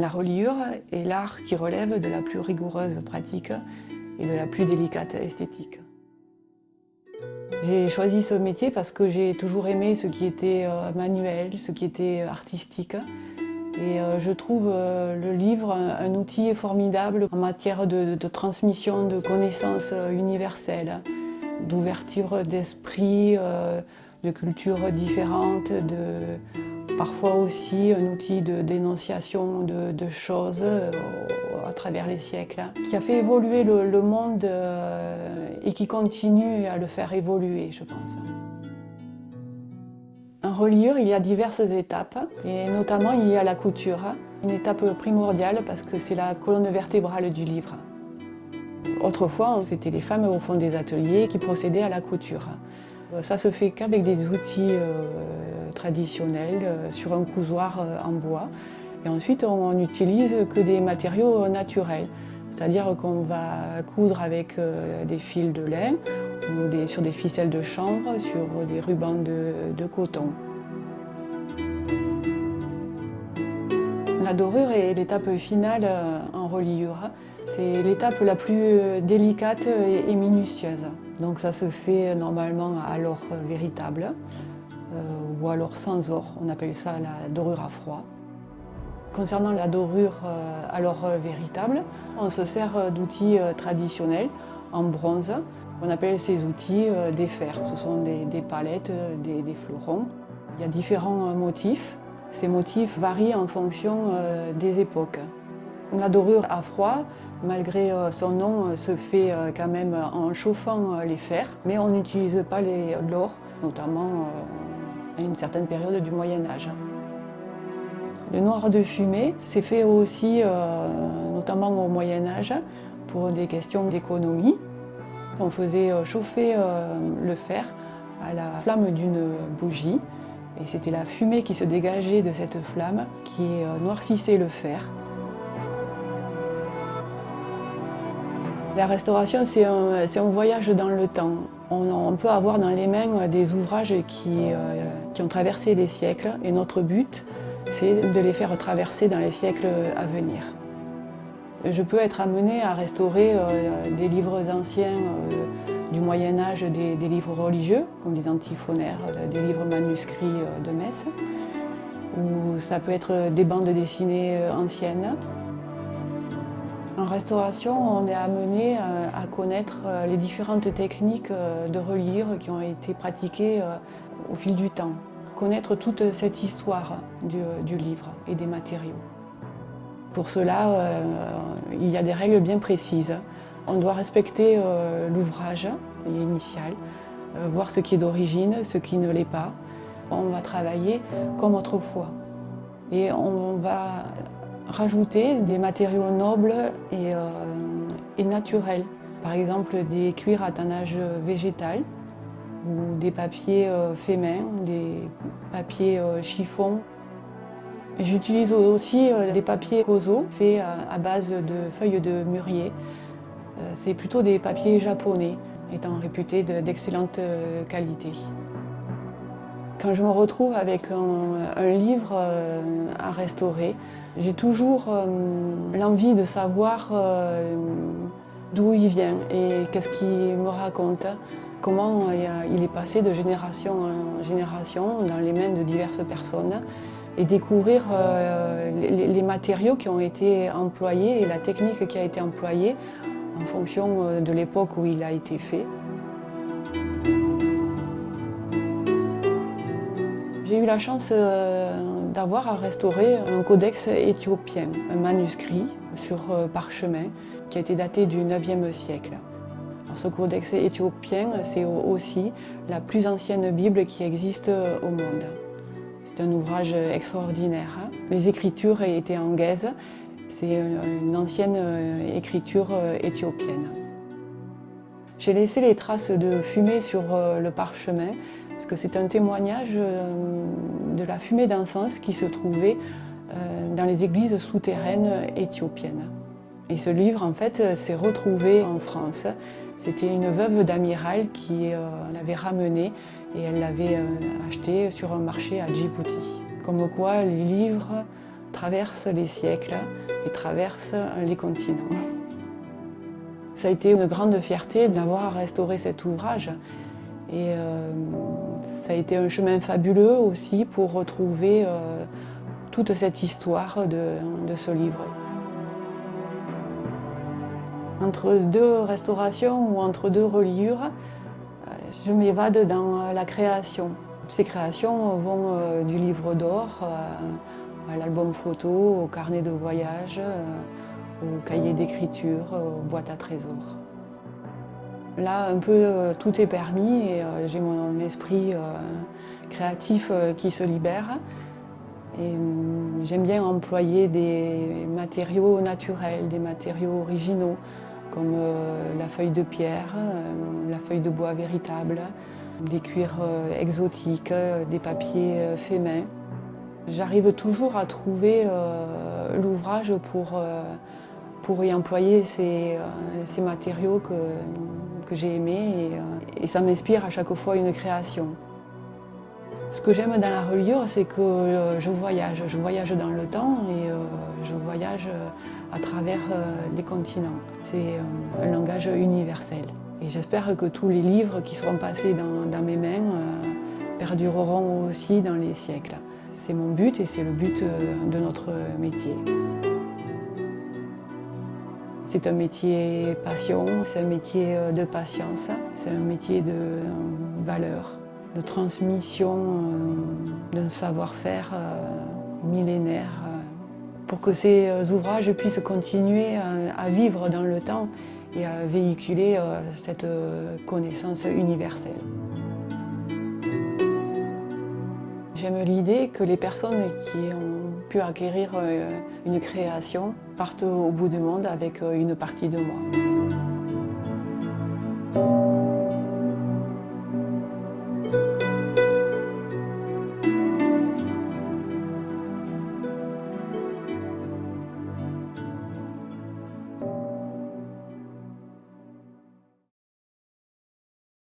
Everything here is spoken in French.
La reliure est l'art qui relève de la plus rigoureuse pratique et de la plus délicate esthétique. J'ai choisi ce métier parce que j'ai toujours aimé ce qui était manuel, ce qui était artistique. Et je trouve le livre un outil formidable en matière de transmission de connaissances universelles, d'ouverture d'esprit, de cultures différentes, parfois aussi un outil de dénonciation de choses à travers les siècles, qui a fait évoluer le monde et qui continue à le faire évoluer, je pense. En reliure, il y a diverses étapes, et notamment il y a la couture, une étape primordiale parce que c'est la colonne vertébrale du livre. Autrefois, c'était les femmes au fond des ateliers qui procédaient à la couture. Ça se fait qu'avec des outils traditionnels, sur un cousoir en bois. Et ensuite, on n'utilise que des matériaux naturels. C'est-à-dire qu'on va coudre avec des fils de lin, ou sur des ficelles de chanvre, sur des rubans de coton. La dorure est l'étape finale en reliure. C'est l'étape la plus délicate et minutieuse. Donc ça se fait normalement à l'or véritable ou alors sans or. On appelle ça la dorure à froid. Concernant la dorure à l'or véritable, on se sert d'outils traditionnels en bronze. On appelle ces outils des fers. Ce sont des palettes, des fleurons. Il y a différents motifs. Ces motifs varient en fonction des époques. La dorure à froid, malgré son nom, se fait quand même en chauffant les fers, mais on n'utilise pas l'or, notamment à une certaine période du Moyen-Âge. Le noir de fumée s'est fait aussi, notamment au Moyen-Âge, pour des questions d'économie. On faisait chauffer le fer à la flamme d'une bougie, et c'était la fumée qui se dégageait de cette flamme qui noircissait le fer. La restauration, c'est un voyage dans le temps. On peut avoir dans les mains des ouvrages qui ont traversé les siècles, et notre but, c'est de les faire traverser dans les siècles à venir. Je peux être amenée à restaurer des livres anciens du Moyen-Âge, des livres religieux, comme des antiphonaires, des livres manuscrits de messe, ou ça peut être des bandes dessinées anciennes. En restauration, on est amené à connaître les différentes techniques de reliure qui ont été pratiquées au fil du temps. Connaître toute cette histoire du livre et des matériaux. Pour cela, il y a des règles bien précises. On doit respecter l'ouvrage initial, voir ce qui est d'origine, ce qui ne l'est pas. On va travailler comme autrefois. Et on va rajouter des matériaux nobles et naturels. Par exemple, des cuirs à tannage végétal, ou des papiers faits main, des papiers chiffon. J'utilise aussi des papiers roseaux faits à base de feuilles de mûrier. C'est plutôt des papiers japonais, étant réputés d'excellente qualité. Quand je me retrouve avec un livre à restaurer, j'ai toujours l'envie de savoir d'où il vient et qu'est-ce qu'il me raconte, comment il est passé de génération en génération dans les mains de diverses personnes et découvrir les matériaux qui ont été employés et la technique qui a été employée en fonction de l'époque où il a été fait. J'ai eu la chance d'avoir à restaurer un codex éthiopien, un manuscrit sur parchemin qui a été daté du IXe siècle. Alors, ce codex éthiopien, c'est aussi la plus ancienne Bible qui existe au monde. C'est un ouvrage extraordinaire. Les écritures étaient en guèze, c'est une ancienne écriture éthiopienne. J'ai laissé les traces de fumée sur le parchemin parce que c'est un témoignage de la fumée d'encens qui se trouvait dans les églises souterraines éthiopiennes. Et ce livre, en fait, s'est retrouvé en France. C'était une veuve d'amiral qui l'avait ramené et elle l'avait acheté sur un marché à Djibouti. Comme quoi, les livres traverse les siècles et traverse les continents. Ça a été une grande fierté d'avoir restauré cet ouvrage. Et ça a été un chemin fabuleux aussi pour retrouver toute cette histoire de ce livre. Entre deux restaurations ou entre deux reliures, je m'évade dans la création. Ces créations vont du livre d'or à l'album photo, au carnet de voyage, au cahier d'écriture, aux boîtes à trésors. Là, un peu tout est permis et j'ai mon esprit créatif qui se libère. Et j'aime bien employer des matériaux naturels, des matériaux originaux, comme la feuille de pierre, la feuille de bois véritable, des cuirs exotiques, des papiers faits main. J'arrive toujours à trouver l'ouvrage pour y employer ces matériaux que j'ai aimés et ça m'inspire à chaque fois une création. Ce que j'aime dans la reliure, c'est que je voyage dans le temps et je voyage à travers les continents. C'est un langage universel. Et j'espère que tous les livres qui seront passés dans mes mains perdureront aussi dans les siècles. C'est mon but et c'est le but de notre métier. C'est un métier passion, c'est un métier de patience, c'est un métier de valeur, de transmission d'un savoir-faire millénaire pour que ces ouvrages puissent continuer à vivre dans le temps et à véhiculer cette connaissance universelle. J'aime l'idée que les personnes qui ont pu acquérir une création partent au bout du monde avec une partie de moi.